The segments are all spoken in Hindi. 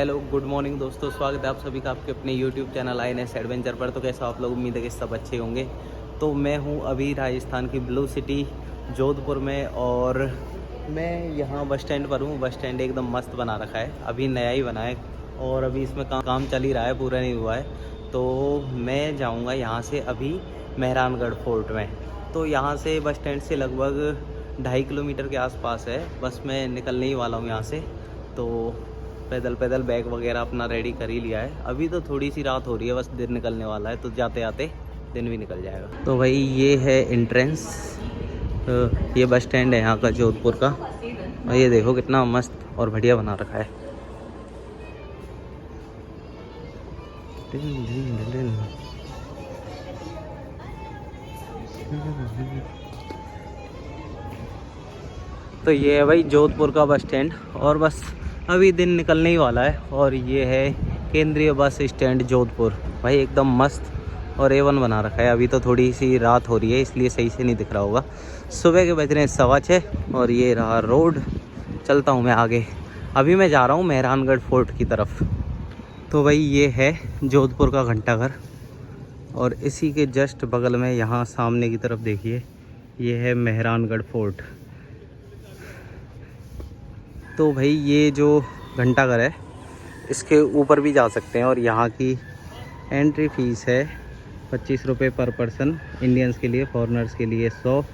हेलो गुड मॉर्निंग दोस्तों, स्वागत है आप सभी का आपके अपने यूट्यूब चैनल INS एडवेंचर पर। तो कैसा आप लोग, उम्मीद है कि सब अच्छे होंगे। तो मैं हूं अभी राजस्थान की ब्लू सिटी जोधपुर में और मैं यहां बस स्टैंड पर हूं। बस स्टैंड एकदम मस्त बना रखा है, अभी नया ही बना है और अभी इसमें काम चल ही रहा है, पूरा नहीं हुआ है। तो मैं जाऊँगा यहाँ से अभी मेहरानगढ़ फोर्ट में। तो यहाँ से बस स्टैंड से लगभग 2.5 किलोमीटर के आसपास है। बस मैं निकलने ही वाला हूँ यहाँ से। तो पैदल पैदल बैग वगैरह अपना रेडी कर ही लिया है। अभी तो थोड़ी सी रात हो रही है, बस दिन निकलने वाला है, तो जाते आते दिन भी निकल जाएगा। तो भाई ये है एंट्रेंस, ये बस स्टैंड है यहाँ का जोधपुर का। और ये देखो कितना मस्त और बढ़िया बना रखा है। तो ये है भाई जोधपुर का बस स्टैंड और बस अभी दिन निकलने ही वाला है। और ये है केंद्रीय बस स्टैंड जोधपुर। भाई एकदम मस्त और A1 बना रखा है। अभी तो थोड़ी सी रात हो रही है इसलिए सही से नहीं दिख रहा होगा। सुबह के बज रहे हैं 6:15 और ये रहा रोड। चलता हूँ मैं आगे। अभी मैं जा रहा हूँ मेहरानगढ़ फोर्ट की तरफ। तो भाई ये है जोधपुर का घंटाघर और इसी के जस्ट बगल में यहाँ सामने की तरफ देखिए, ये है मेहरानगढ़ फोर्ट। तो भाई ये जो घंटाघर है इसके ऊपर भी जा सकते हैं और यहाँ की एंट्री फीस है 25 रुपये पर पर्सन इंडियंस के लिए, फॉरेनर्स के लिए 100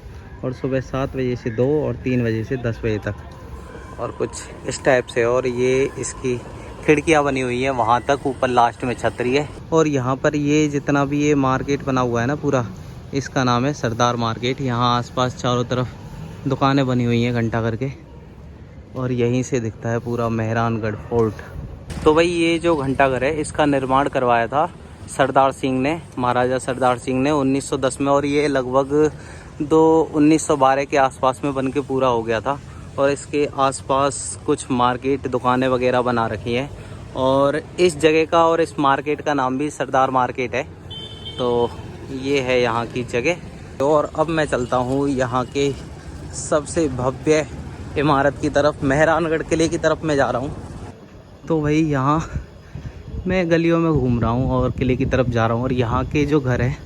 और सुबह 7 बजे से 2 और 3 बजे से 10 बजे तक और कुछ इस टाइप से। और ये इसकी खिड़कियाँ बनी हुई हैं वहाँ तक, ऊपर लास्ट में छतरी है। और यहाँ पर ये जितना भी ये मार्केट बना हुआ है ना पूरा, इसका नाम है सरदार मार्केट। यहाँ आसपास चारों तरफ दुकानें बनी हुई हैं घंटाघर के और यहीं से दिखता है पूरा मेहरानगढ़ फोर्ट। तो भाई ये जो घंटाघर है इसका निर्माण करवाया था सरदार सिंह ने, महाराजा सरदार सिंह ने 1910 में। और ये लगभग 1912 के आसपास में बन के पूरा हो गया था। और इसके आसपास कुछ मार्केट दुकानें वगैरह बना रखी हैं और इस जगह का और इस मार्केट का नाम भी सरदार मार्केट है। तो ये है यहाँ की जगह। और अब मैं चलता हूँ यहाँ के सबसे भव्य इमारत की तरफ, मेहरानगढ़ किले की तरफ मैं जा रहा हूँ। तो भाई यहाँ मैं गलियों में घूम रहा हूँ और किले की तरफ जा रहा हूँ। और यहाँ के जो घर हैं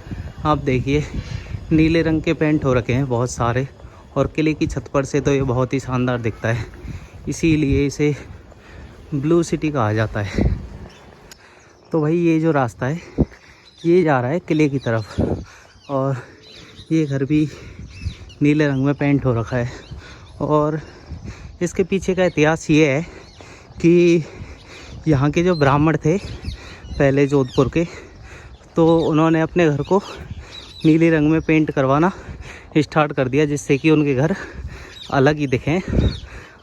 आप देखिए, नीले रंग के पेंट हो रखे हैं बहुत सारे। और किले की छत पर से तो ये बहुत ही शानदार दिखता है, इसीलिए इसे ब्लू सिटी कहा जाता है। तो भाई ये जो रास्ता है ये जा रहा है किले की तरफ और ये घर भी नीले रंग में पेंट हो रखा है। और इसके पीछे का इतिहास ये है कि यहाँ के जो ब्राह्मण थे पहले जोधपुर के, तो उन्होंने अपने घर को नीले रंग में पेंट करवाना स्टार्ट कर दिया, जिससे कि उनके घर अलग ही दिखें,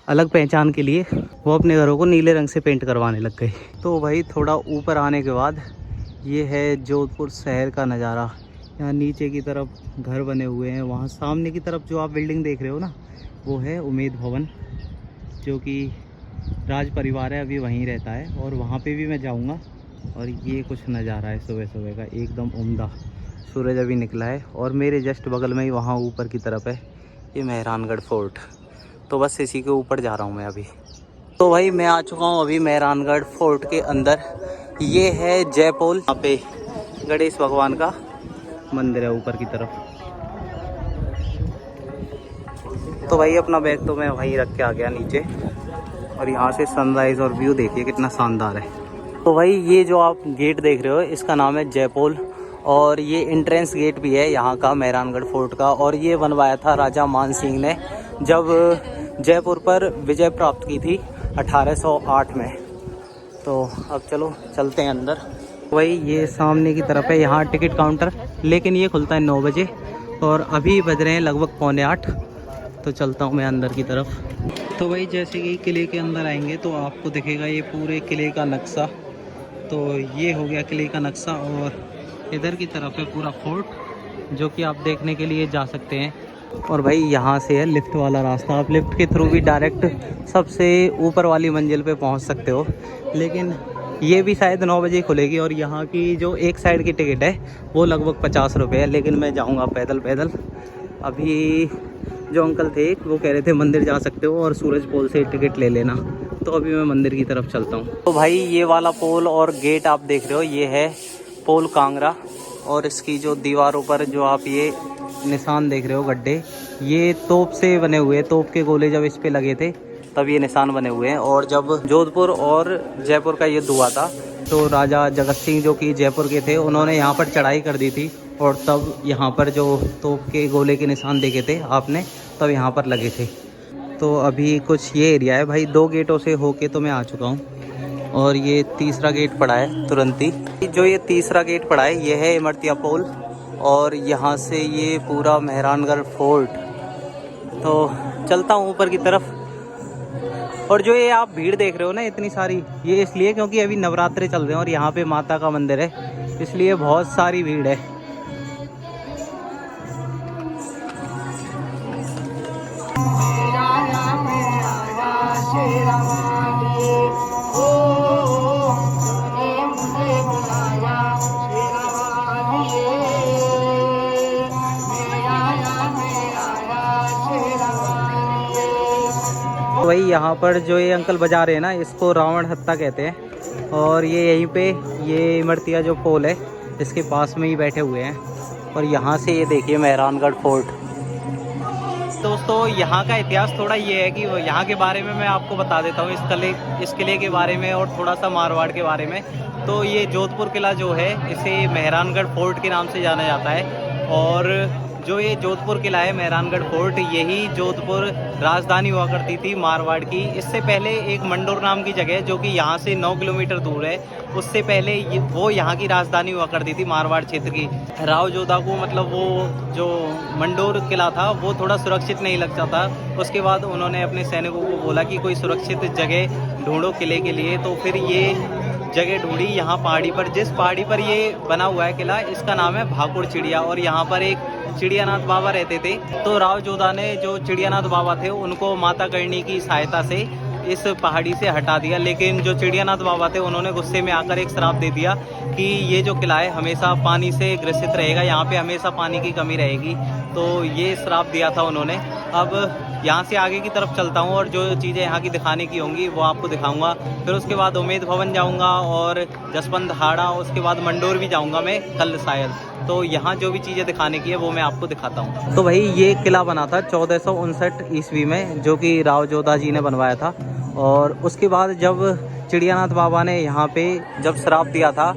अलग पहचान के लिए वो अपने घरों को नीले रंग से पेंट करवाने लग गए। तो भाई थोड़ा ऊपर आने के बाद ये है जोधपुर शहर का नज़ारा। यहाँ नीचे की तरफ घर बने हुए हैं, वहाँ सामने की तरफ जो आप बिल्डिंग देख रहे हो ना, वो है उम्मेद भवन, जो कि राज परिवार है, अभी वहीं रहता है। और वहाँ पे भी मैं जाऊँगा। और ये कुछ नज़ारा है सुबह सुबह का, एकदम उम्दा। सूरज अभी निकला है और मेरे जस्ट बगल में ही वहाँ ऊपर की तरफ है ये मेहरानगढ़ फोर्ट। तो बस इसी के ऊपर जा रहा हूँ मैं अभी। तो भाई मैं आ चुका हूँ अभी मेहरानगढ़ फोर्ट के अंदर। ये है जयपोल, यहाँ पे गणेश भगवान का मंदिर है ऊपर की तरफ। तो भाई अपना बैग तो मैं वहीं रख के आ गया नीचे। और यहाँ से सनराइज़ और व्यू देखिए कितना शानदार है। तो भाई ये जो आप गेट देख रहे हो इसका नाम है जयपोल और ये एंट्रेंस गेट भी है यहाँ का मेहरानगढ़ फोर्ट का। और ये बनवाया था राजा मान सिंह ने जब जयपुर पर विजय प्राप्त की थी 1808 में। तो अब चलो चलते हैं अंदर। भाई ये सामने की तरफ है यहाँ टिकट काउंटर, लेकिन ये खुलता है 9 बजे और अभी बज रहे हैं लगभग 7:45। तो चलता हूँ मैं अंदर की तरफ। तो भाई जैसे कि किले के अंदर आएंगे तो आपको दिखेगा ये पूरे किले का नक्शा। तो ये हो गया किले का नक्शा और इधर की तरफ है पूरा फोर्ट, जो कि आप देखने के लिए जा सकते हैं। और भाई यहाँ से है लिफ्ट वाला रास्ता, आप लिफ्ट के थ्रू भी डायरेक्ट सबसे ऊपर वाली मंजिल पे पहुँच सकते हो। लेकिन ये भी शायद 9 बजे खुलेगी। और यहाँ की जो एक साइड की टिकट है वो लगभग 50 रुपये है, लेकिन मैं जाऊँगा पैदल पैदल। अभी जो अंकल थे वो कह रहे थे मंदिर जा सकते हो और सूरज पोल से टिकट ले लेना। तो अभी मैं मंदिर की तरफ चलता हूँ। तो भाई ये वाला पोल और गेट आप देख रहे हो, ये है पोल कांगड़ा। और इसकी जो दीवारों पर जो आप ये निशान देख रहे हो गड्ढे, ये तोप से बने हुए, तोप के गोले जब इस पे लगे थे तब ये निशान बने हुए हैं। और जब जोधपुर और जयपुर का युद्ध हुआ था तो राजा जगत सिंह जो कि जयपुर के थे, उन्होंने यहाँ पर चढ़ाई कर दी थी और तब यहाँ पर जो तोप के गोले के निशान देखे थे आपने, तब यहाँ पर लगे थे। तो अभी कुछ ये एरिया है भाई, 2 गेटों से होके तो मैं आ चुका हूँ और ये तीसरा गेट पड़ा है तुरंत ही। जो ये तीसरा गेट पड़ा है ये है इमरतिया पोल और यहाँ से ये पूरा मेहरानगढ़ फोर्ट। तो चलता हूँ ऊपर की तरफ। और जो ये आप भीड़ देख रहे हो ना इतनी सारी, ये इसलिए क्योंकि अभी नवरात्रे चल रहे हैं और यहाँ पे माता का मंदिर है, इसलिए बहुत सारी भीड़ है। वही यहाँ पर जो ये अंकल बजा रहे हैं ना, इसको रावण हत्था कहते हैं। और ये यहीं पे ये इमरतिया जो पोल है इसके पास में ही बैठे हुए हैं। और यहाँ से ये देखिए मेहरानगढ़ फोर्ट। दोस्तों यहाँ का इतिहास थोड़ा ये है कि यहाँ के बारे में मैं आपको बता देता हूँ, इस किले के बारे में और थोड़ा सा मारवाड़ के बारे में। तो ये जोधपुर किला जो है इसे मेहरानगढ़ फोर्ट के नाम से जाना जाता है। और जो ये जोधपुर किला है मेहरानगढ़ फोर्ट, यही जोधपुर राजधानी हुआ करती थी मारवाड़ की। इससे पहले एक मंडोर नाम की जगह जो कि यहाँ से 9 किलोमीटर दूर है, उससे पहले वो यहाँ की राजधानी हुआ करती थी मारवाड़ क्षेत्र की। राव जोधा को मतलब वो जो मंडोर किला था वो थोड़ा सुरक्षित नहीं लगता था। उसके बाद उन्होंने अपने सैनिकों को बोला कि कोई सुरक्षित जगह ढूंढो किले के लिए। तो फिर ये जगह ढूंढी यहाँ पहाड़ी पर। जिस पहाड़ी पर ये बना हुआ है किला, इसका नाम है भाकुड़ चिड़िया। और यहाँ पर एक चिड़ियानाथ बाबा रहते थे। तो राव जोधा ने जो चिड़ियानाथ बाबा थे उनको माता करनी की सहायता से इस पहाड़ी से हटा दिया। लेकिन जो चिड़ियानाथ बाबा थे उन्होंने गुस्से में आकर एक श्राप दे दिया कि ये जो किला है हमेशा पानी से ग्रसित रहेगा, यहाँ पे हमेशा पानी की कमी रहेगी। तो ये श्राप दिया था उन्होंने। अब यहाँ से आगे की तरफ चलता हूँ और जो चीज़ें यहाँ की दिखाने की होंगी वो आपको दिखाऊंगा। फिर उसके बाद उमेद भवन जाऊँगा और जसवंत हाड़ा, उसके बाद मंडोर भी जाऊँगा मैं कल शायद। तो यहाँ जो भी चीज़ें दिखाने की है वो मैं आपको दिखाता हूँ। तो भाई ये किला बना था 1459 ईस्वी में, जो कि राव जोधा जी ने बनवाया था। और उसके बाद जब चिड़ियानाथ बाबा ने यहाँ पे जब श्राप दिया था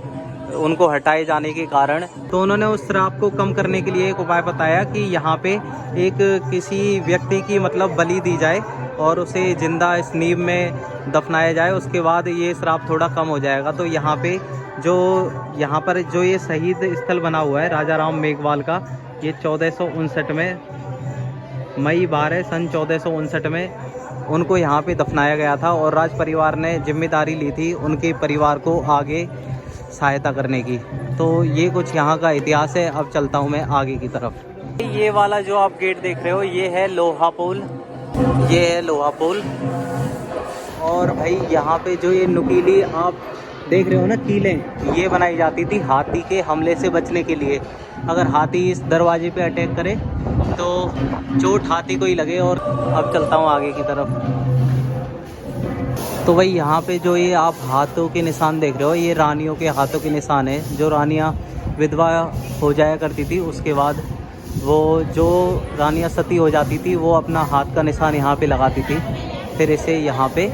उनको हटाए जाने के कारण, तो उन्होंने उस श्राप को कम करने के लिए एक उपाय बताया कि यहाँ पे एक किसी व्यक्ति की मतलब बलि दी जाए और उसे जिंदा इस नींव में दफनाया जाए। उसके बाद ये श्राप थोड़ा कम हो जाएगा। तो यहाँ पे जो यहाँ पर जो ये शहीद स्थल बना हुआ है राजा राम मेघवाल का, ये 1459 में मई 12 सन 1459 में उनको यहाँ पे दफनाया गया था। और राज परिवार ने जिम्मेदारी ली थी उनके परिवार को आगे सहायता करने की। तो ये कुछ यहाँ का इतिहास है। अब चलता हूँ मैं आगे की तरफ। ये वाला जो आप गेट देख रहे हो ये है लोहा पुल, ये है लोहा पुल। और भाई यहाँ पे जो ये नुकीली आप देख रहे हो ना कीलें, ये बनाई जाती थी हाथी के हमले से बचने के लिए। अगर हाथी इस दरवाजे पे अटैक करे तो चोट हाथी को ही लगे। और अब चलता हूँ आगे की तरफ। तो भाई यहाँ पे जो ये आप हाथों के निशान देख रहे हो, ये रानियों के हाथों के निशान है। जो रानियाँ विधवा हो जाया करती थी उसके बाद वो जो रानियाँ सती हो जाती थी वो अपना हाथ का निशान यहाँ पे लगाती थी, फिर इसे यहाँ पे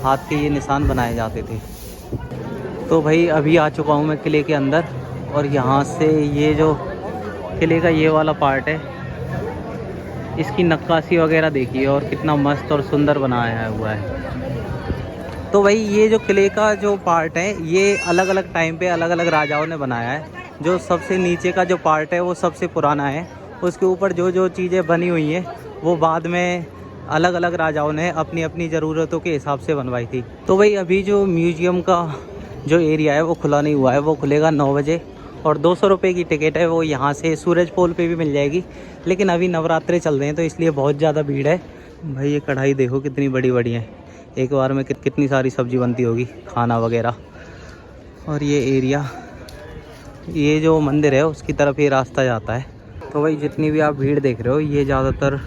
हाथ के ये निशान बनाए जाते थे। तो भाई अभी आ चुका हूँ मैं किले के अंदर। और यहाँ से ये जो किले का ये वाला पार्ट है, इसकी नक्काशी वगैरह देखिए और कितना मस्त और सुंदर बनाया हुआ है। तो भाई ये जो किले का जो पार्ट है ये अलग अलग टाइम पे अलग अलग राजाओं ने बनाया है। जो सबसे नीचे का जो पार्ट है वो सबसे पुराना है। उसके ऊपर जो जो चीज़ें बनी हुई हैं वो बाद में अलग अलग राजाओं ने अपनी अपनी ज़रूरतों के हिसाब से बनवाई थी। तो भाई अभी जो म्यूजियम का जो एरिया है वो खुला नहीं हुआ है, वो खुलेगा 9 बजे। और 200 रुपये की टिकट है, वो यहाँ से सूरज पोल पे भी मिल जाएगी। लेकिन अभी नवरात्रे चल रहे हैं तो इसलिए बहुत ज़्यादा भीड़ है। भाई ये कढ़ाई देखो कितनी बड़ी बड़ी है, एक बार में कितनी सारी सब्जी बनती होगी, खाना वगैरह। और ये एरिया, ये जो मंदिर है उसकी तरफ ये रास्ता जाता है। तो भाई जितनी भी आप भीड़ देख रहे हो ये ज़्यादातर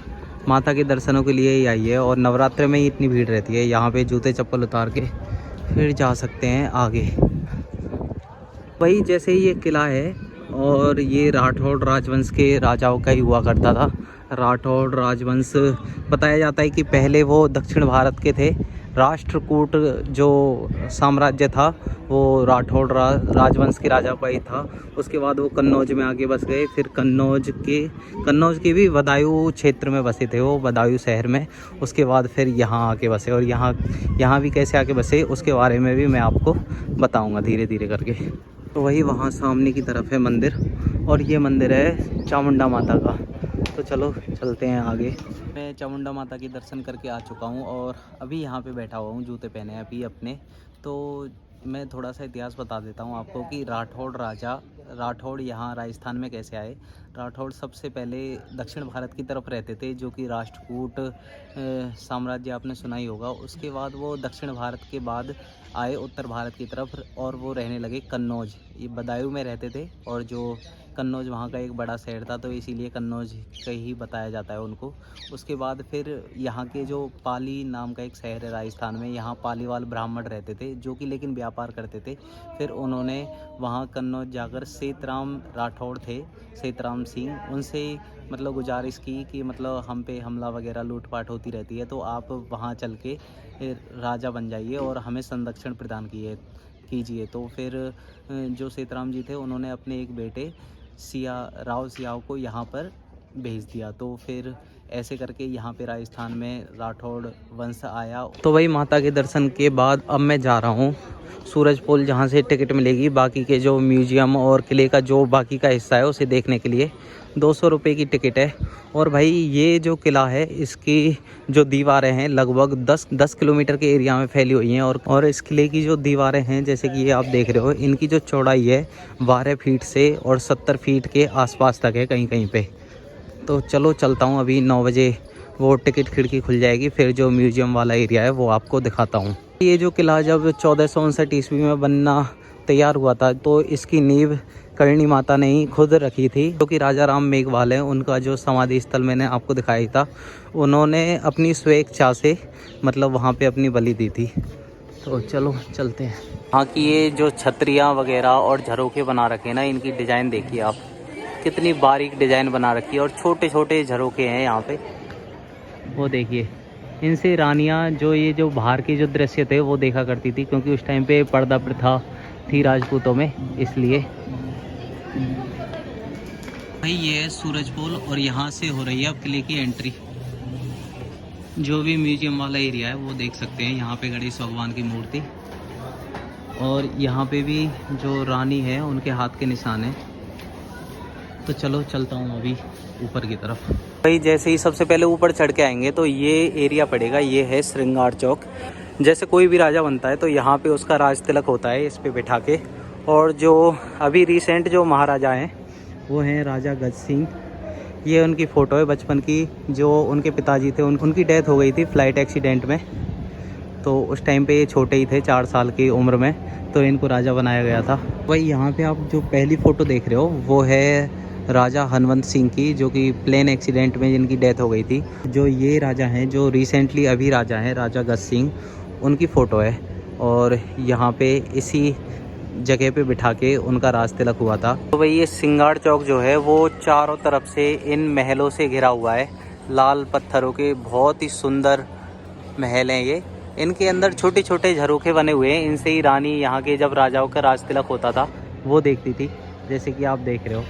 माता के दर्शनों के लिए ही आइए, और नवरात्र में ही इतनी भीड़ रहती है। यहाँ पे जूते चप्पल उतार के फिर जा सकते हैं आगे। वही जैसे ही ये किला है, और ये राठौड़ राजवंश के राजाओं का ही हुआ करता था। राठौड़ राजवंश बताया जाता है कि पहले वो दक्षिण भारत के थे। राष्ट्रकूट जो साम्राज्य था वो राठौड़ राजवंश के राजा का ही था। उसके बाद वो कन्नौज में आके बस गए। फिर कन्नौज के भी बदायूं क्षेत्र में बसे थे वो, बदायूं शहर में। उसके बाद फिर यहाँ आके बसे, और यहाँ भी कैसे आके बसे उसके बारे में भी मैं आपको बताऊँगा धीरे धीरे करके। तो वही वहाँ सामने की तरफ है मंदिर, और ये मंदिर है चामुंडा माता का। तो चलो चलते हैं आगे। मैं चामुंडा माता के दर्शन करके आ चुका हूँ, और अभी यहाँ पे बैठा हुआ हूँ, जूते पहने अभी अपने। तो मैं थोड़ा सा इतिहास बता देता हूँ आपको कि राठौड़ यहाँ राजस्थान में कैसे आए। राठौड़ सबसे पहले दक्षिण भारत की तरफ रहते थे, जो कि राष्ट्रकूट साम्राज्य आपने सुना ही होगा। उसके बाद वो दक्षिण भारत के बाद आए उत्तर भारत की तरफ, और वो रहने लगे कन्नौज। ये बदायूं में रहते थे, और जो कन्नौज वहाँ का एक बड़ा शहर था, तो इसीलिए कन्नौज का ही बताया जाता है उनको। उसके बाद फिर यहाँ के जो पाली नाम का एक शहर है राजस्थान में, यहाँ पालीवाल ब्राह्मण रहते थे, जो कि लेकिन व्यापार करते थे। फिर उन्होंने वहाँ कन्नौज जाकर सेतराम राठौड़ थे, सेतराम सिंह, उनसे मतलब गुजारिश की कि मतलब हम पे हमला वगैरह लूटपाट होती रहती है, तो आप वहाँ चल के राजा बन जाइए और हमें संरक्षण प्रदान कीजिए। तो फिर जो सेतराम जी थे उन्होंने अपने एक बेटे राव सियाव को यहाँ पर भेज दिया। तो फिर ऐसे करके यहाँ पे राजस्थान में राठौड़ वंश आया। तो वही माता के दर्शन के बाद अब मैं जा रहा हूँ सूरजपोल, जहाँ से टिकट मिलेगी बाकी के जो म्यूजियम और किले का जो बाकी का हिस्सा है उसे देखने के लिए 200 रुपये की टिकट है। और भाई ये जो किला है इसकी जो दीवारें हैं लगभग 10 किलोमीटर के एरिया में फैली हुई हैं, और इस किले की जो दीवारें हैं जैसे कि ये आप देख रहे हो, इनकी जो चौड़ाई है 12 फीट से और 70 फीट के आसपास तक है कहीं कहीं पे। तो चलो चलता हूँ, अभी 9 बजे वो टिकट खिड़की खुल जाएगी, फिर जो म्यूजियम वाला एरिया है वो आपको दिखाता हूँ। ये जो किला जब 1459 ईस्वी में बनना तैयार हुआ था, तो इसकी नींव करणी माता ने ही खुद रखी थी, जो कि राजा राम मेघवाल हैं, उनका जो समाधि स्थल मैंने आपको दिखाया था, उन्होंने अपनी स्वेच्छा से मतलब वहाँ पे अपनी बलि दी थी। तो चलो चलते हैं। यहाँ की ये जो छतरियाँ वगैरह और झरोखे बना रखे हैं ना, इनकी डिज़ाइन देखिए आप, कितनी बारीक डिज़ाइन बना रखी है, और छोटे छोटे झरोखे हैं यहाँ पे, वो देखिए। इनसे रानियाँ जो बाहर के जो दृश्य थे वो देखा करती थी, क्योंकि उस टाइम पे पर्दा प्रथा थी राजपूतों में, इसलिए। भाई ये है सूरजपोल, और यहाँ से हो रही है अब किले की एंट्री। जो भी म्यूजियम वाला एरिया है वो देख सकते हैं। यहाँ पे गणेश भगवान की मूर्ति, और यहाँ पे भी जो रानी है उनके हाथ के निशान हैं। तो चलो चलता हूँ अभी ऊपर की तरफ। भाई जैसे ही सबसे पहले ऊपर चढ़ के आएंगे तो ये एरिया पड़ेगा, ये है श्रृंगार चौक। जैसे कोई भी राजा बनता है तो यहाँ पे उसका राज तिलक होता है इस पे बिठा के। और जो अभी रिसेंट जो महाराजा हैं वो हैं राजा गज सिंह। ये उनकी फ़ोटो है बचपन की, जो उनके पिताजी थे उनकी डेथ हो गई थी फ्लाइट एक्सीडेंट में। तो उस टाइम पे ये छोटे ही थे, 4 साल की उम्र में, तो इनको राजा बनाया गया था। वही यहाँ पे आप जो पहली फ़ोटो देख रहे हो वो है राजा हनवंत सिंह की, जो कि प्लेन एक्सीडेंट में जिनकी डेथ हो गई थी। जो ये राजा हैं जो रिसेंटली अभी राजा हैं, राजा गज सिंह, उनकी फ़ोटो है। और यहाँ पे इसी जगह पे बिठा के उनका राज तिलक हुआ था। तो भाई ये श्रृंगार चौक जो है वो चारों तरफ से इन महलों से घिरा हुआ है, लाल पत्थरों के बहुत ही सुंदर महल हैं ये। इनके अंदर छोटे छोटे झरोखे बने हुए हैं, इनसे ही रानी यहाँ के जब राजाओं का राज तिलक होता था वो देखती थी, जैसे कि आप देख रहे हो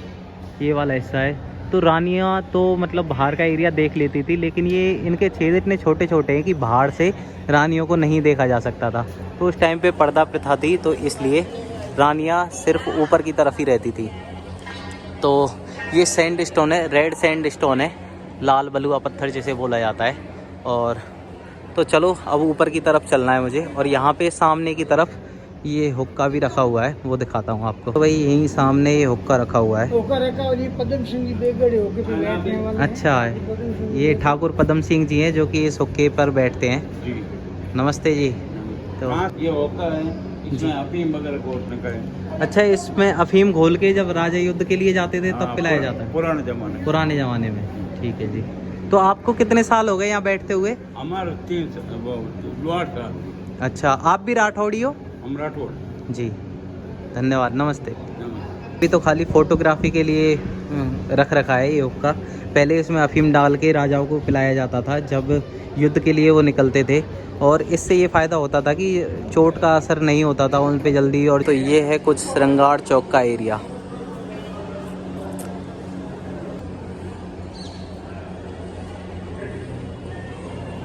ये वाला हिस्सा है। तो रानियाँ तो मतलब बाहर का एरिया देख लेती थी, लेकिन ये इनके छेद इतने छोटे छोटे हैं कि बाहर से रानियों को नहीं देखा जा सकता था। तो उस टाइम पे पर्दा प्रथा थी, तो इसलिए रानियाँ सिर्फ ऊपर की तरफ ही रहती थी। तो ये सैंड स्टोन है, रेड सैंड स्टोन है, लाल बलुआ पत्थर जिसे बोला जाता है। और तो चलो अब ऊपर की तरफ चलना है मुझे, और यहाँ पे सामने की तरफ ये हुक्का भी रखा हुआ है, वो दिखाता हूँ आपको। तो भाई यहीं सामने ये हुक्का रखा हुआ है। पद्म सिंह जी बैठने वाला। अच्छा है, ये ठाकुर पद्म सिंह जी हैं जो कि इस हुक्के पर बैठते हैं जी। नमस्ते जी। तो ये हुक्का है, इसमें अफीम वगैरह घोलने का है। अच्छा, इसमें अफीम घोल के जब राजा युद्ध के लिए जाते थे तब पिलाया जाता है पुराने ज़माने में। ठीक है जी। तो आपको कितने साल हो गए यहाँ बैठते हुए? हमारे 3 साल। अच्छा, आप भी राठौड़ी हो? हम राठौड़। जी, धन्यवाद, नमस्ते। अभी तो खाली फोटोग्राफी के लिए रख रखा है ये हुक्का। पहले इसमें अफीम डाल के राजाओं को पिलाया जाता था जब युद्ध के लिए वो निकलते थे, और इससे ये फ़ायदा होता था कि चोट का असर नहीं होता था उन पे जल्दी। और तो ये है कुछ श्रृंगार चौक का एरिया।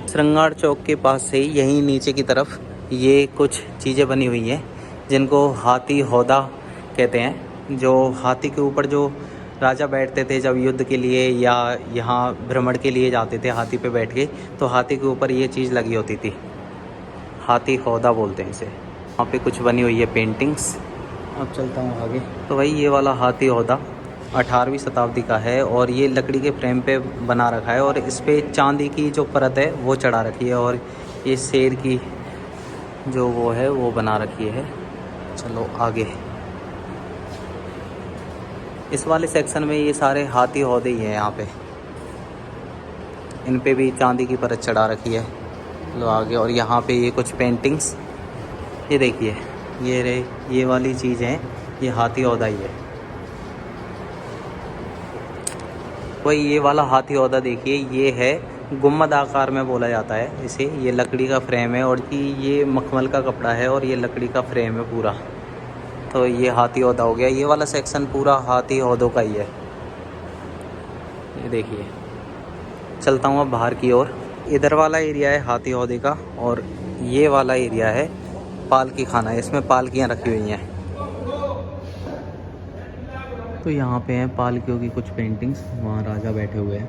श्रृंगार चौक के पास से यहीं नीचे की तरफ ये कुछ चीज़ें बनी हुई हैं जिनको हाथी हौदा कहते हैं। जो हाथी के ऊपर जो राजा बैठते थे जब युद्ध के लिए या यहाँ भ्रमण के लिए जाते थे हाथी पे बैठ के, तो हाथी के ऊपर ये चीज़ लगी होती थी, हाथी हौदा बोलते हैं इसे। वहाँ पे कुछ बनी हुई है पेंटिंग्स। अब चलता हूँ आगे। तो भाई ये वाला हाथी हौदा 18वीं शताब्दी का है और ये लकड़ी के फ्रेम पे बना रखा है और इस पे चांदी की जो परत है वो चढ़ा रखी है और ये शेर की जो वो है वो बना रखी है। चलो आगे। इस वाले सेक्शन में ये सारे हाथी हौदे ही हैं यहाँ पे, इन पे भी चांदी की परत चढ़ा रखी है। चलो आगे। और यहाँ पे ये कुछ पेंटिंग्स, ये देखिए, ये वाली चीज़ है, ये हाथी हौदा ही है। वही ये वाला हाथी हौदा देखिए, ये है गुम्मद आकार में बोला जाता है इसे। ये लकड़ी का फ्रेम है और ये मखमल का कपड़ा है और ये लकड़ी का फ्रेम है पूरा। तो ये हाथी हौदा हो गया। ये वाला सेक्शन पूरा हाथी हौदों का ही है, ये देखिए। चलता हूँ अब बाहर की ओर। इधर वाला एरिया है हाथी हौदे का और ये वाला एरिया है पालकी खाना है। इसमें पालकियाँ रखी हुई हैं। तो यहाँ पे हैं पालकियों की कुछ पेंटिंग्स, वहाँ राजा बैठे हुए हैं।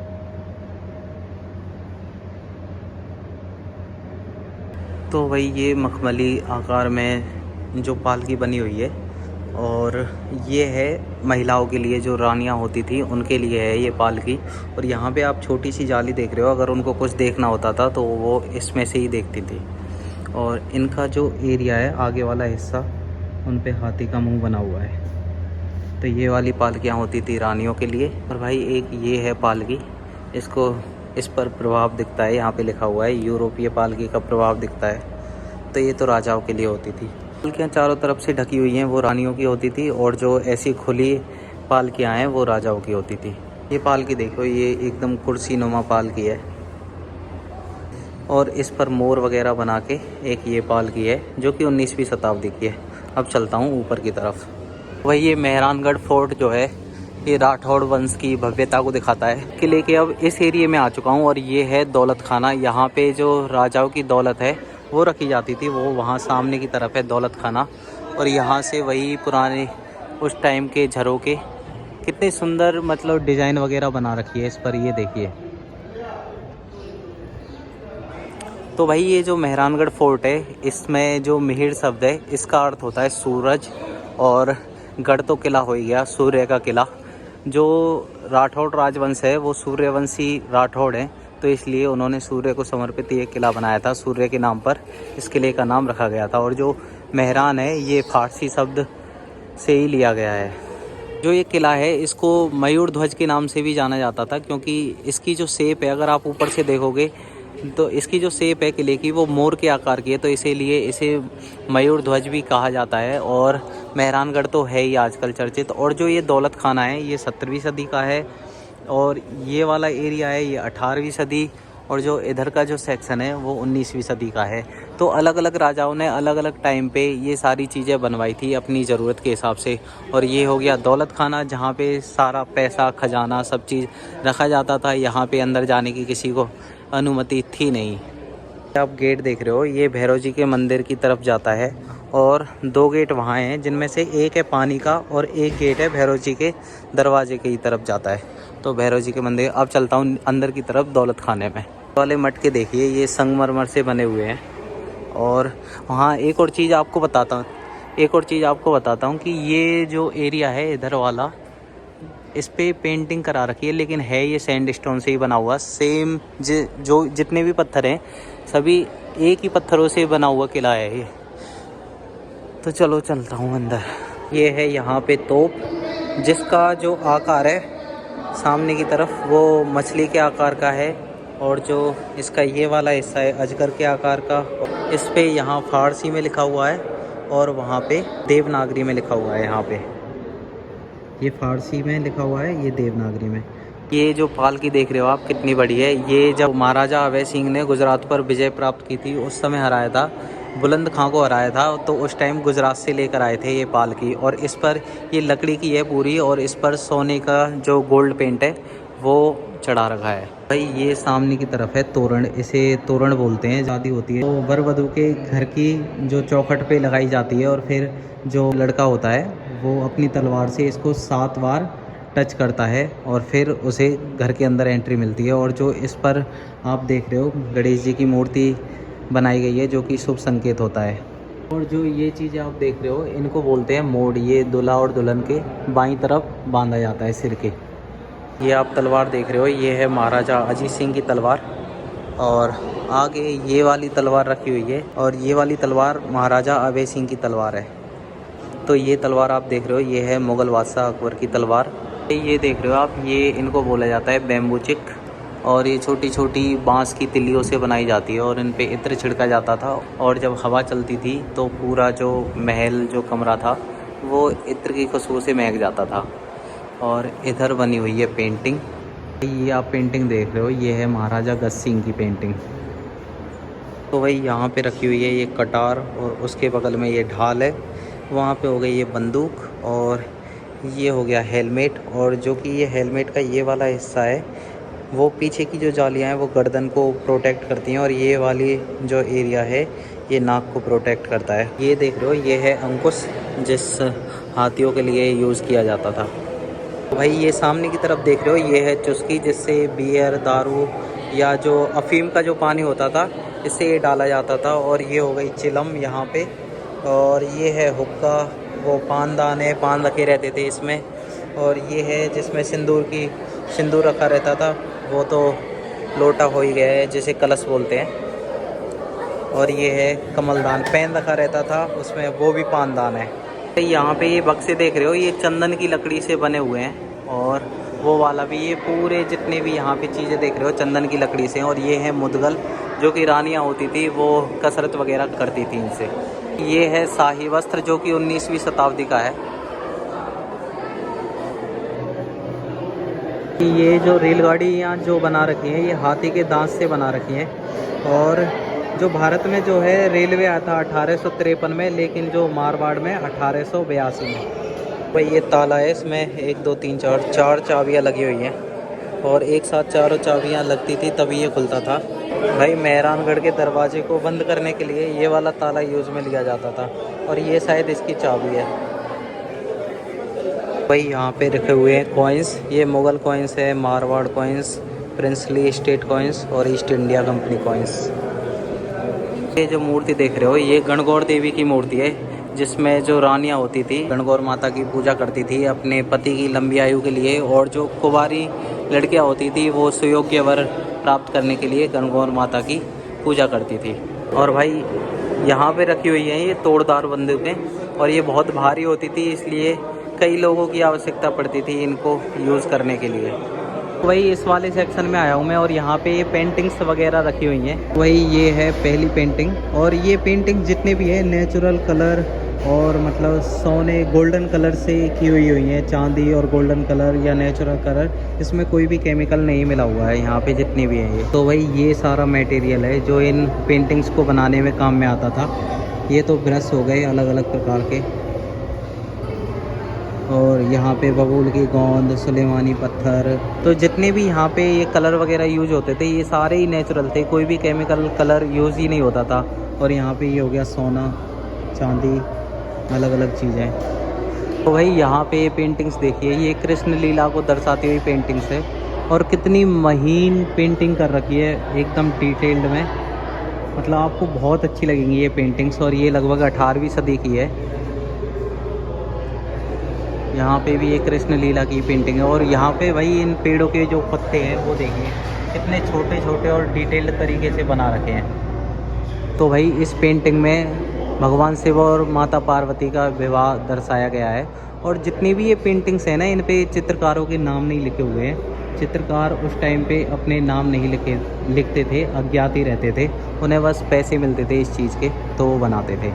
तो भाई ये मखमली आकार में जो पालकी बनी हुई है और ये है महिलाओं के लिए, जो रानियाँ होती थी उनके लिए है ये पालकी। और यहाँ पे आप छोटी सी जाली देख रहे हो, अगर उनको कुछ देखना होता था तो वो इसमें से ही देखती थी। और इनका जो एरिया है आगे वाला हिस्सा, उन पे हाथी का मुंह बना हुआ है। तो ये वाली पालकियाँ होती थी रानियों के लिए। और भाई एक ये है पालकी, इस पर प्रभाव दिखता है, यहाँ पे लिखा हुआ है यूरोपीय पालकी का प्रभाव दिखता है। तो ये तो राजाओं के लिए होती थी। पालकियाँ चारों तरफ से ढकी हुई हैं, वो रानियों की होती थी, और जो ऐसी खुली पालकियाँ हैं वो राजाओं की होती थी। ये पालकी देखो, ये एकदम कुर्सी नुमा पालकी है और इस पर मोर वगैरह बना के एक ये पालकी है जो कि 19वीं शताब्दी की है। अब चलता हूँ ऊपर की तरफ। वही ये मेहरानगढ़ फोर्ट जो है, ये राठौड़ वंश की भव्यता को दिखाता है। किले के अब इस एरिया में आ चुका हूँ और ये है दौलत खाना। यहाँ पे जो राजाओं की दौलत है वो रखी जाती थी, वो वहाँ सामने की तरफ है दौलत खाना। और यहाँ से वही पुराने उस टाइम के झरोके, कितने सुंदर मतलब डिज़ाइन वगैरह बना रखी है इस पर, ये देखिए। तो भाई ये जो मेहरानगढ़ फोर्ट है, इसमें जो मिहिर शब्द है इसका अर्थ होता है सूरज, और गढ़ तो किला हो ही गया, सूर्य का किला। जो राठौड़ राजवंश है वो सूर्यवंशी राठौड़ हैं, तो इसलिए उन्होंने सूर्य को समर्पित ये किला बनाया था। सूर्य के नाम पर इस किले का नाम रखा गया था। और जो मेहरान है ये फारसी शब्द से ही लिया गया है। जो ये किला है इसको मयूर ध्वज के नाम से भी जाना जाता था, क्योंकि इसकी जो शेप है, अगर आप ऊपर से देखोगे तो इसकी जो शेप है किले की वो मोर के आकार की है, तो इसीलिए इसे मयूर ध्वज भी कहा जाता है। और मेहरानगढ़ तो है ही आजकल चर्चित। और जो ये दौलत खाना है ये 17वीं सदी का है और ये वाला एरिया है ये 18वीं सदी, और जो इधर का जो सेक्शन है वो 19वीं सदी का है। तो अलग अलग राजाओं ने अलग अलग टाइम पे ये सारी चीज़ें बनवाई थी अपनी ज़रूरत के हिसाब से। और ये हो गया दौलत खाना, जहाँ पे सारा पैसा खजाना सब चीज़ रखा जाता था। यहाँ पे अंदर जाने की किसी को अनुमति थी नहीं। आप गेट देख रहे हो, ये भैरव जी के मंदिर की तरफ जाता है और 2 गेट वहाँ हैं, जिनमें से एक है पानी का और एक गेट है भैरव जी के दरवाजे की तरफ जाता है। तो भैरव जी के मंदिर। अब चलता हूँ अंदर की तरफ दौलत खाने में। वाले मटके देखिए, ये संगमरमर से बने हुए हैं। और वहाँ एक और चीज़ आपको बताता हूँ कि ये जो एरिया है इधर वाला, इस पे पेंटिंग करा रखी है, लेकिन है ये सैंडस्टोन से ही बना हुआ। सेम जो जितने भी पत्थर हैं सभी एक ही पत्थरों से बना हुआ किला है ये। तो चलो चलता हूँ अंदर। ये है यहाँ पे तोप, जिसका जो आकार है सामने की तरफ वो मछली के आकार का है, और जो इसका ये वाला हिस्सा है अजगर के आकार का, इस पे यहाँ फारसी में लिखा हुआ है और वहाँ पे देवनागरी में लिखा हुआ है। यहाँ पे ये फारसी में लिखा हुआ है, ये देवनागरी में। ये जो पालकी देख रहे हो आप कितनी बड़ी है, ये जब महाराजा अभय सिंह ने गुजरात पर विजय प्राप्त की थी उस समय हराया था, बुलंद खां को हराया था, तो उस टाइम गुजरात से लेकर आए थे ये पालकी। और इस पर ये लकड़ी की है पूरी, और इस पर सोने का जो गोल्ड पेंट है वो चढ़ा रखा है। भाई ये सामने की तरफ है तोरण, इसे तोरण बोलते हैं। शादी होती है तो वर वधू के घर की जो चौखट पे लगाई जाती है, और फिर जो लड़का होता है वो अपनी तलवार से इसको 7 बार टच करता है और फिर उसे घर के अंदर एंट्री मिलती है। और जो इस पर आप देख रहे हो गणेश जी की मूर्ति बनाई गई है जो कि शुभ संकेत होता है। और जो ये चीज़ें आप देख रहे हो इनको बोलते हैं मोड़। ये दूल्हा और दुल्हन के बाईं तरफ बांधा जाता है सिर के। ये आप तलवार देख रहे हो, ये है महाराजा अजीत सिंह की तलवार, और आगे ये वाली तलवार रखी हुई है, और ये वाली तलवार महाराजा अभय सिंह की तलवार है। तो ये तलवार आप देख रहे हो ये है मुग़ल बादशाह अकबर की तलवार। ये देख रहे हो आप, ये इनको बोला जाता है बैम्बू चिक, और ये छोटी छोटी बांस की तिल्लियों से बनाई जाती है और इन पे इत्र छिड़का जाता था, और जब हवा चलती थी तो पूरा जो महल जो कमरा था वो इत्र की खुशबू से महक जाता था। और इधर बनी हुई है पेंटिंग, ये आप पेंटिंग देख रहे हो ये है महाराजा गज सिंह की पेंटिंग। तो वही यहाँ पे रखी हुई है ये कटार, और उसके बगल में ये ढाल है, वहाँ पे हो गई ये बंदूक, और ये हो गया हेलमेट। और जो कि ये हेलमेट का ये वाला हिस्सा है वो पीछे की जो जालियाँ हैं वो गर्दन को प्रोटेक्ट करती हैं, और ये वाली जो एरिया है ये नाक को प्रोटेक्ट करता है। ये देख रहे हो ये है अंकुश, जिस हाथियों के लिए यूज़ किया जाता था। भाई ये सामने की तरफ देख रहे हो ये है चुस्की, जिससे बियर दारू या जो अफीम का जो पानी होता था इससे ये डाला जाता था। और ये हो गई चिलम यहाँ पे, और ये है हुक्का, वो पानदान है, पान रखे रहते थे इसमें। और ये है जिसमें सिंदूर रखा रहता था, वो तो लोटा हो ही गया है जिसे कलश बोलते हैं। और ये है कमलदान, पेन रखा रहता था उसमें, वो भी पानदान है। यहाँ पे ये बक्से देख रहे हो ये चंदन की लकड़ी से बने हुए हैं, और वो वाला भी, ये पूरे जितने भी यहाँ पे चीज़ें देख रहे हो चंदन की लकड़ी से। और ये है मुदगल, जो कि रानियाँ होती थी वो कसरत वगैरह करती थी इनसे। ये है शाही वस्त्र जो कि 19वीं शताब्दी का है। ये जो रेलगाड़ियाँ जो बना रखी हैं ये हाथी के दांत से बना रखी हैं। और जो भारत में जो है रेलवे आया था 1853 में, लेकिन जो मारवाड़ में 1882 में। भाई ये ताला है, इसमें 1 2 3 4 चाबियाँ लगी हुई हैं, और एक साथ चारों चाबियाँ लगती थी तभी ये खुलता था। भाई मेहरानगढ़ के दरवाजे को बंद करने के लिए ये वाला ताला यूज़ में लिया जाता था, और ये शायद इसकी चाबी है। भाई यहाँ पे रखे हुए हैं कॉइन्स, ये मुग़ल कॉइन्स है, Marwar coins, princely state coins और ईस्ट इंडिया कंपनी कॉइन्स। ये जो मूर्ति देख रहे हो ये गणगौर देवी की मूर्ति है, जिसमें जो रानियाँ होती थी गणगौर माता की पूजा करती थी अपने पति की लंबी आयु के लिए, और जो कुंवारी लड़कियाँ होती थी वो सुयोग्य वर प्राप्त करने के लिए गणगौर माता की पूजा करती थी। और भाई यहाँ पे रखी हुई है ये तोड़दार बंदूकें, और ये बहुत भारी होती थी इसलिए कई लोगों की आवश्यकता पड़ती थी इनको यूज़ करने के लिए। वही इस वाले सेक्शन में आया हूँ मैं, और यहाँ पे ये पेंटिंग्स वगैरह रखी हुई हैं। वही ये है पहली पेंटिंग, और ये पेंटिंग जितने भी है नेचुरल कलर और मतलब सोने गोल्डन कलर से की हुई हैं, चांदी और गोल्डन कलर या नेचुरल कलर, इसमें कोई भी केमिकल नहीं मिला हुआ है यहाँ पे जितनी भी है ये। तो वही ये सारा मटेरियल है जो इन पेंटिंग्स को बनाने में काम में आता था। ये तो ब्रश हो गए अलग अलग प्रकार के, और यहाँ पे बबूल की गोंद, सुलेमानी पत्थर, तो जितने भी यहाँ पे ये कलर वगैरह यूज होते थे ये सारे ही नेचुरल थे, कोई भी केमिकल कलर यूज़ ही नहीं होता था। और यहाँ पे ये हो गया सोना, चांदी, अलग अलग चीज़ें। तो भाई यहाँ पे ये पेंटिंग्स देखिए, ये कृष्ण लीला को दर्शाती हुई पेंटिंग्स है, और कितनी महीन पेंटिंग कर रखी है एकदम डिटेल्ड में, मतलब आपको बहुत अच्छी लगेंगी ये पेंटिंग्स। और ये लगभग 18वीं सदी की है। यहाँ पे भी एक कृष्ण लीला की पेंटिंग है, और यहाँ पे भाई इन पेड़ों के जो पत्ते हैं वो देखिए कितने छोटे छोटे और डिटेल्ड तरीके से बना रखे हैं। तो भाई इस पेंटिंग में भगवान शिव और माता पार्वती का विवाह दर्शाया गया है। और जितनी भी ये पेंटिंग्स हैं ना इन पे चित्रकारों के नाम नहीं लिखे हुए हैं, चित्रकार उस टाइम पे अपने नाम नहीं लिखते थे, अज्ञात ही रहते थे, उन्हें बस पैसे मिलते थे इस चीज़ के, तो वो बनाते थे।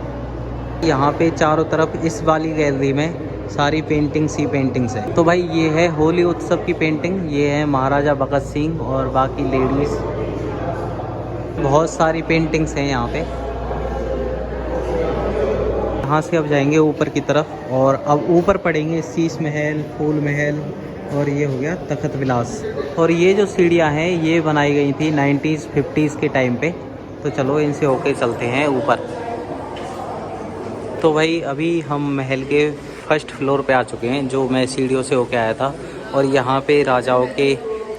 यहाँ पे चारों तरफ इस वाली गैलरी में सारी पेंटिंग्स ही पेंटिंग्स है। तो भाई ये है होली उत्सव की पेंटिंग, ये है महाराजा भगत सिंह और बाकी लेडीज़, बहुत सारी पेंटिंग्स हैं यहाँ पे। यहाँ से अब जाएंगे ऊपर की तरफ और अब ऊपर पड़ेंगे शीश महल, फूल महल और ये हो गया तखत विलास। और ये जो सीढ़ियाँ हैं ये बनाई गई थी 90s 50s के टाइम पे। तो चलो इनसे होके चलते हैं ऊपर। तो भाई अभी हम महल के फर्स्ट फ्लोर पे आ चुके हैं, जो मैं सीढ़ियों से होके आया था। और यहाँ पे राजाओं के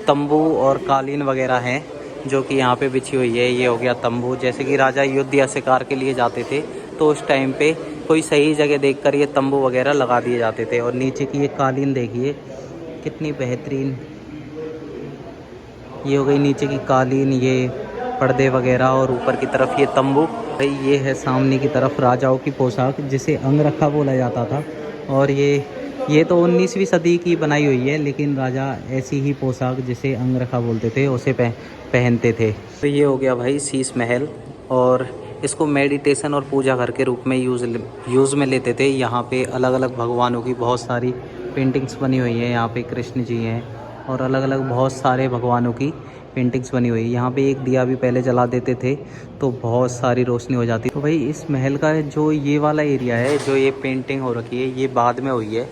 तंबू और कालीन वगैरह हैं जो कि यहाँ पे बिछी हुई है। ये हो गया तंबू, जैसे कि राजा युद्ध या शिकार के लिए जाते थे तो उस टाइम पे कोई सही जगह देखकर ये तंबू वगैरह लगा दिए जाते थे। और नीचे की ये कालीन देखिए कितनी बेहतरीन, ये हो गई नीचे की कालीन, ये पर्दे वगैरह और ऊपर की तरफ ये तंबू। भाई ये है सामने की तरफ राजाओं की पोशाक जिसे अंगरखा बोला जाता था। और ये तो 19वीं सदी की बनाई हुई है, लेकिन राजा ऐसी ही पोशाक जिसे अंगरखा बोलते थे उसे पहनते थे। तो ये हो गया भाई शीश महल, और इसको मेडिटेशन और पूजा घर के रूप में यूज़ में लेते थे। यहाँ पे अलग अलग भगवानों की बहुत सारी पेंटिंग्स बनी हुई हैं। यहाँ पे कृष्ण जी हैं और अलग अलग बहुत सारे भगवानों की पेंटिंग्स बनी हुई है। यहाँ पे एक दिया भी पहले जला देते थे तो बहुत सारी रोशनी हो जाती। तो भाई इस महल का जो ये वाला एरिया है, जो ये पेंटिंग हो रखी है, ये बाद में हुई है।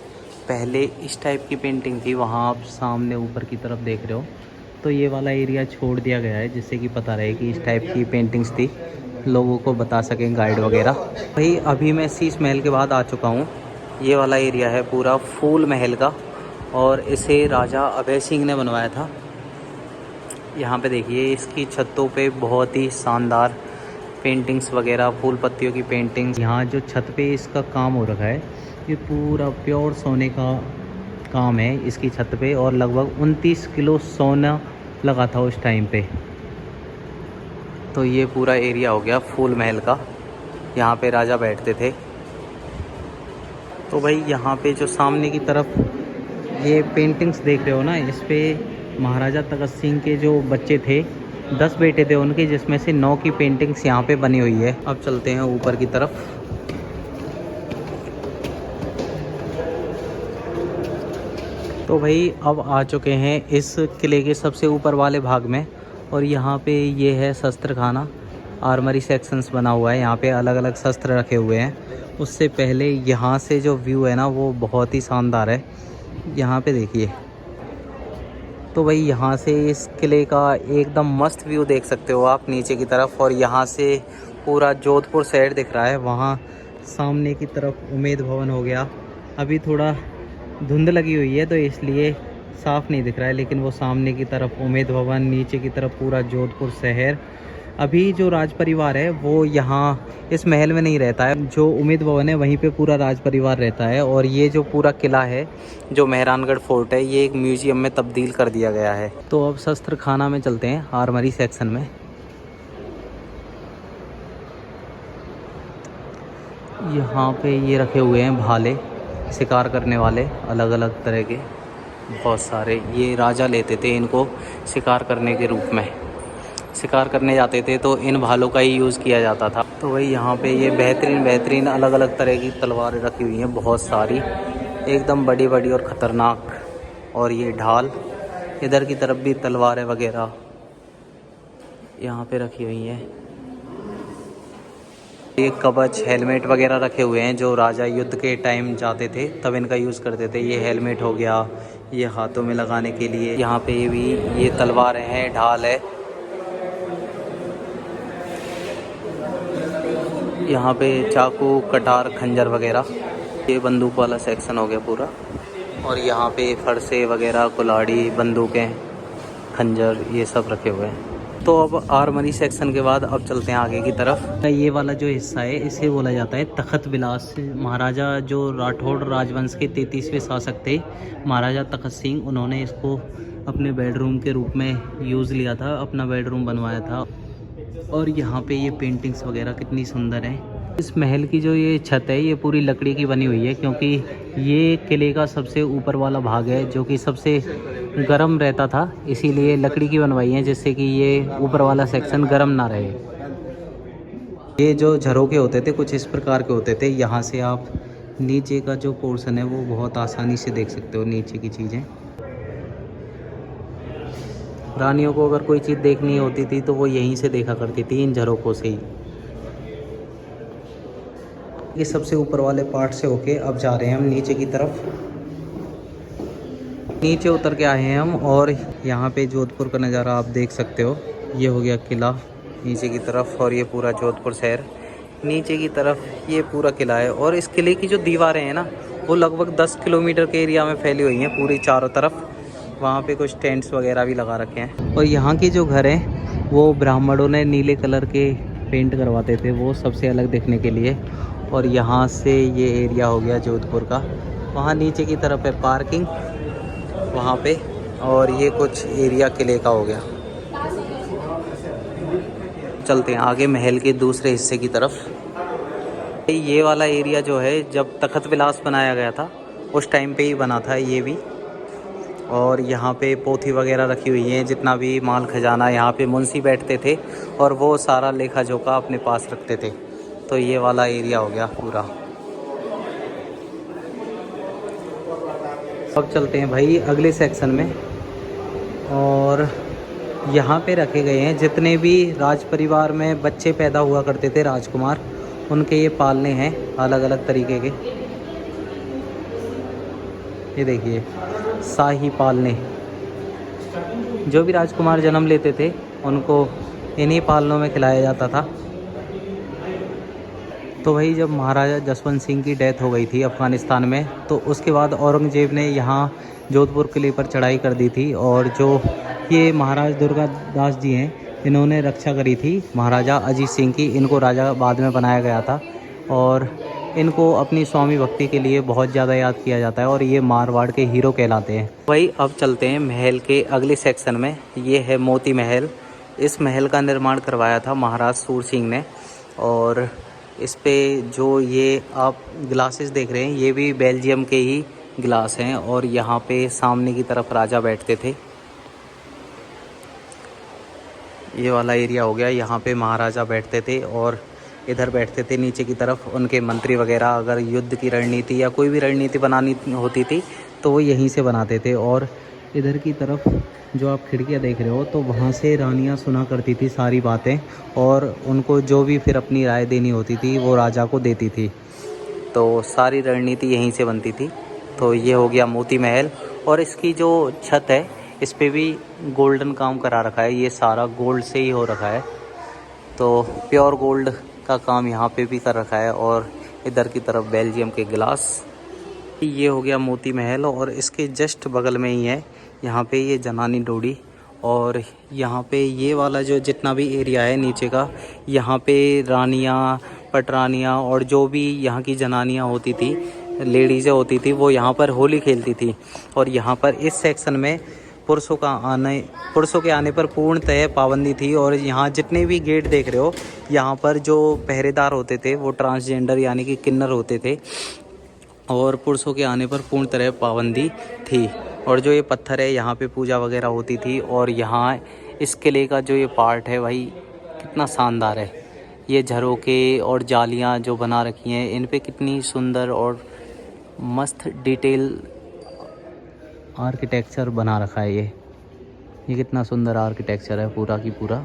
पहले इस टाइप की पेंटिंग थी, वहाँ आप सामने ऊपर की तरफ देख रहे हो। तो ये वाला एरिया छोड़ दिया गया है जिससे कि पता रहे कि इस टाइप की पेंटिंग्स थी, लोगों को बता सकें गाइड वगैरह। भाई अभी मैं शीश महल के बाद आ चुका हूँ। ये वाला एरिया है पूरा फूल महल का, और इसे राजा अभय सिंह ने बनवाया था। यहाँ पे देखिए इसकी छतों पे बहुत ही शानदार पेंटिंग्स वगैरह, फूल पत्तियों की पेंटिंग्स। यहाँ जो छत पे इसका काम हो रखा है, ये पूरा प्योर सोने का काम है इसकी छत पे, और लगभग 29 किलो सोना लगा था उस टाइम पे। तो ये पूरा एरिया हो गया फूल महल का, यहाँ पे राजा बैठते थे। तो भाई यहाँ पे जो सामने की तरफ ये पेंटिंग्स देख रहे हो ना, इस पे महाराजा भगत सिंह के जो बच्चे थे, 10 बेटे थे उनके, जिसमें से 9 की पेंटिंग्स यहाँ पे बनी हुई है। अब चलते हैं ऊपर की तरफ। तो भाई अब आ चुके हैं इस किले के सबसे ऊपर वाले भाग में, और यहाँ पे ये है शस्त्र खाना, आर्मरी सेक्शंस बना हुआ है। यहाँ पे अलग अलग शस्त्र रखे हुए हैं। उससे पहले यहाँ से जो व्यू है ना वो बहुत ही शानदार है, यहाँ पे देखिए। तो भाई यहाँ से इस किले का एकदम मस्त व्यू देख सकते हो आप नीचे की तरफ, और यहाँ से पूरा जोधपुर शहर दिख रहा है। वहाँ सामने की तरफ उम्मेद भवन हो गया। अभी थोड़ा धुंध लगी हुई है तो इसलिए साफ़ नहीं दिख रहा है, लेकिन वो सामने की तरफ उम्मेद भवन, नीचे की तरफ पूरा जोधपुर शहर। अभी जो राज परिवार है वो यहाँ इस महल में नहीं रहता है, जो उम्मेद भवन है वहीं पे पूरा राज परिवार रहता है। और ये जो पूरा किला है, जो मेहरानगढ़ फोर्ट है, ये एक म्यूजियम में तब्दील कर दिया गया है। तो अब शस्त्र खाना में चलते हैं, आर्मरी सेक्शन में। यहाँ पे ये रखे हुए हैं भाले, शिकार करने वाले अलग अलग तरह के, बहुत सारे। ये राजा लेते थे इनको शिकार करने के रूप में, शिकार करने जाते थे तो इन भालों का ही यूज़ किया जाता था। तो भाई यहाँ पे ये बेहतरीन अलग अलग तरह की तलवारें रखी हुई हैं, बहुत सारी, एकदम बड़ी बड़ी और ख़तरनाक। और ये ढाल, इधर की तरफ भी तलवारें वगैरह यहाँ पे रखी हुई हैं। ये कवच, हेलमेट वगैरह रखे हुए हैं, जो राजा युद्ध के टाइम जाते थे तब इनका यूज़ करते थे। ये हेलमेट हो गया, ये हाथों में लगाने के लिए। यहाँ पे भी ये तलवारें हैं, ढाल है। यहाँ पे चाकू, कटार, खंजर वगैरह। ये बंदूक वाला सेक्शन हो गया पूरा। और यहाँ पे फरसे वगैरह, कुल्हाड़ी, बंदूकें, खंजर, ये सब रखे हुए हैं। तो अब आर्मरी सेक्शन के बाद अब चलते हैं आगे की तरफ। ये वाला जो हिस्सा है इसे बोला जाता है तखत विलास। महाराजा जो राठौड़ राजवंश के 33वें शासक थे, महाराजा तखत सिंह, उन्होंने इसको अपने बेडरूम के रूप में यूज़ लिया था, अपना बेडरूम बनवाया था। और यहाँ पे ये पेंटिंग्स वगैरह कितनी सुंदर हैं, इस महल की जो ये छत है ये पूरी लकड़ी की बनी हुई है, क्योंकि ये किले का सबसे ऊपर वाला भाग है जो कि सबसे गर्म रहता था, इसीलिए लकड़ी की बनवाई है जिससे कि ये ऊपर वाला सेक्शन गर्म ना रहे। ये जो झरोखे होते थे कुछ इस प्रकार के होते थे। यहाँ से आप नीचे का जो पोर्शन है वो बहुत आसानी से देख सकते हो, नीचे की चीज़ें। रानियों को अगर कोई चीज़ देखनी होती थी तो वो यहीं से देखा करती थी, इन झरोखों से ही। ये सबसे ऊपर वाले पार्ट से होके अब जा रहे हैं हम नीचे की तरफ। नीचे उतर के आए हैं हम और यहाँ पे जोधपुर का नज़ारा आप देख सकते हो। ये हो गया किला नीचे की तरफ, और ये पूरा जोधपुर शहर नीचे की तरफ, ये पूरा किला है। और इस किले की जो दीवारें हैं ना वो लगभग 10 किलोमीटर के एरिया में फैली हुई हैं पूरी चारों तरफ। वहाँ पे कुछ टेंट्स वगैरह भी लगा रखे हैं। और यहाँ के जो घर हैं वो ब्राह्मणों ने नीले कलर के पेंट करवाते थे वो सबसे अलग दिखने के लिए। और यहाँ से ये एरिया हो गया जोधपुर का। वहाँ नीचे की तरफ है पार्किंग वहाँ पे, और ये कुछ एरिया किले का हो गया। चलते हैं आगे महल के दूसरे हिस्से की तरफ। ये वाला एरिया जो है जब तख्त विलास बनाया गया था उस टाइम पे ही बना था ये भी। और यहाँ पे पोथी वगैरह रखी हुई हैं, जितना भी माल खजाना, यहाँ पे मुंशी बैठते थे और वो सारा लेखा जोखा अपने पास रखते थे। तो ये वाला एरिया हो गया पूरा। अब चलते हैं भाई अगले सेक्शन में, और यहाँ पे रखे गए हैं जितने भी राज परिवार में बच्चे पैदा हुआ करते थे राजकुमार, उनके ये पालने हैं अलग अलग तरीके के। ये देखिए शाही पालने, जो भी राजकुमार जन्म लेते थे उनको इन्हीं पालनों में खिलाया जाता था। तो भाई जब महाराजा जसवंत सिंह की डेथ हो गई थी अफ़गानिस्तान में, तो उसके बाद औरंगज़ेब ने यहाँ जोधपुर किले पर चढ़ाई कर दी थी। और जो ये महाराज दुर्गादास जी हैं इन्होंने रक्षा करी थी महाराजा अजीत सिंह की। इनको राजा बाद में बनाया गया था और इनको अपनी स्वामी भक्ति के लिए बहुत ज़्यादा याद किया जाता है, और ये मारवाड़ के हीरो कहलाते हैं। भाई अब चलते हैं महल के अगले सेक्शन में। ये है मोती महल। इस महल का निर्माण करवाया था महाराज सूर सिंह ने। और इस पे जो ये आप ग्लासेस देख रहे हैं ये भी बेल्जियम के ही ग्लास हैं। और यहाँ पे सामने की तरफ राजा बैठते थे। ये वाला एरिया हो गया, यहाँ पे महाराजा बैठते थे और इधर बैठते थे नीचे की तरफ उनके मंत्री वगैरह। अगर युद्ध की रणनीति या कोई भी रणनीति बनानी होती थी तो वो यहीं से बनाते थे। और इधर की तरफ जो आप खिड़कियाँ देख रहे हो तो वहाँ से रानियाँ सुना करती थी सारी बातें, और उनको जो भी फिर अपनी राय देनी होती थी वो राजा को देती थी। तो सारी रणनीति यहीं से बनती थी। तो ये हो गया मोती महल। और इसकी जो छत है इस पे भी गोल्डन काम करा रखा है, ये सारा गोल्ड से ही हो रखा है। तो प्योर गोल्ड का काम यहाँ पे भी कर रखा है। और इधर की तरफ बेल्जियम के गिलास। ये हो गया मोती महल, और इसके जस्ट बगल में ही है यहाँ पे ये जनानी डोडी। और यहाँ पे ये वाला जो जितना भी एरिया है नीचे का, यहाँ पे रानियाँ, पटरानियाँ और जो भी यहाँ की जनानियाँ होती थी, लेडीज़ें होती थी, वो यहाँ पर होली खेलती थी। और यहाँ पर इस सेक्शन में पुरुषों के आने पर पूर्णतः पाबंदी थी। और यहाँ जितने भी गेट देख रहे हो यहाँ पर जो पहरेदार होते थे वो ट्रांसजेंडर यानी कि किन्नर होते थे, और पुरुषों के आने पर पूर्ण तरह पाबंदी थी। और जो ये पत्थर है यहाँ पे पूजा वगैरह होती थी। और यहाँ इस किले का जो ये पार्ट है भाई कितना शानदार है। ये झरोके और जालियाँ जो बना रखी हैं इन पे कितनी सुंदर और मस्त डिटेल आर्किटेक्चर बना रखा है। ये कितना सुंदर आर्किटेक्चर है पूरा की पूरा।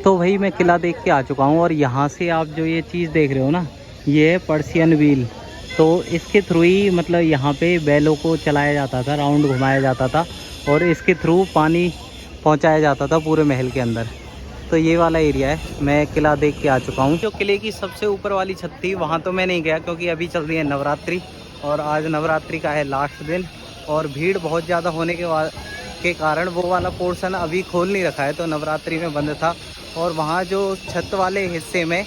तो भाई मैं किला देख के आ चुका हूँ, और यहाँ से आप जो ये चीज़ देख रहे हो ना ये है पर्शियन व्हील। तो इसके थ्रू ही मतलब यहाँ पे बैलों को चलाया जाता था, राउंड घुमाया जाता था, और इसके थ्रू पानी पहुँचाया जाता था पूरे महल के अंदर। तो ये वाला एरिया है, मैं किला देख के आ चुका हूँ। जो किले की सबसे ऊपर वाली छत थी वहाँ तो मैं नहीं गया, क्योंकि अभी चल रही है नवरात्रि, और आज नवरात्रि का है लास्ट दिन, और भीड़ बहुत ज़्यादा होने के कारण वो वाला पोर्शन अभी खोल नहीं रखा है, तो नवरात्रि में बंद था। और वहाँ जो छत वाले हिस्से में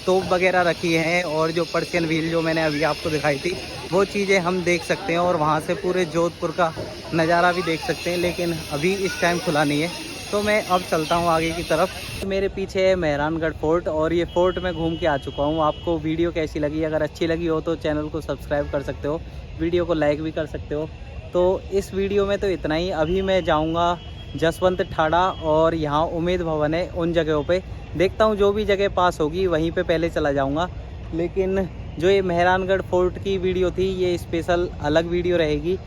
तोप वगैरह रखी हैं, और जो पर्शियन व्हील जो मैंने अभी आपको दिखाई थी वो चीज़ें हम देख सकते हैं, और वहाँ से पूरे जोधपुर का नज़ारा भी देख सकते हैं। लेकिन अभी इस टाइम खुला नहीं है, तो मैं अब चलता हूँ आगे की तरफ। मेरे पीछे है मेहरानगढ़ फोर्ट और ये फोर्ट मैं घूम के आ चुका हूँ। आपको वीडियो कैसी लगी? अगर अच्छी लगी हो तो चैनल को सब्सक्राइब कर सकते हो, वीडियो को लाइक भी कर सकते हो। तो इस वीडियो में तो इतना ही। अभी मैं जाऊँगा जसवंत ठाड़ा और यहाँ उम्मीद भवन है, उन जगहों पे देखता हूँ। जो भी जगह पास होगी वहीं पे पहले चला जाऊँगा। लेकिन जो ये मेहरानगढ़ फोर्ट की वीडियो थी ये स्पेशल अलग वीडियो रहेगी।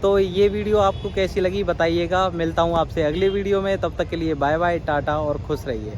तो ये वीडियो आपको कैसी लगी बताइएगा। मिलता हूँ आपसे अगली वीडियो में, तब तक के लिए बाय बाय, टाटा और खुश रहिए।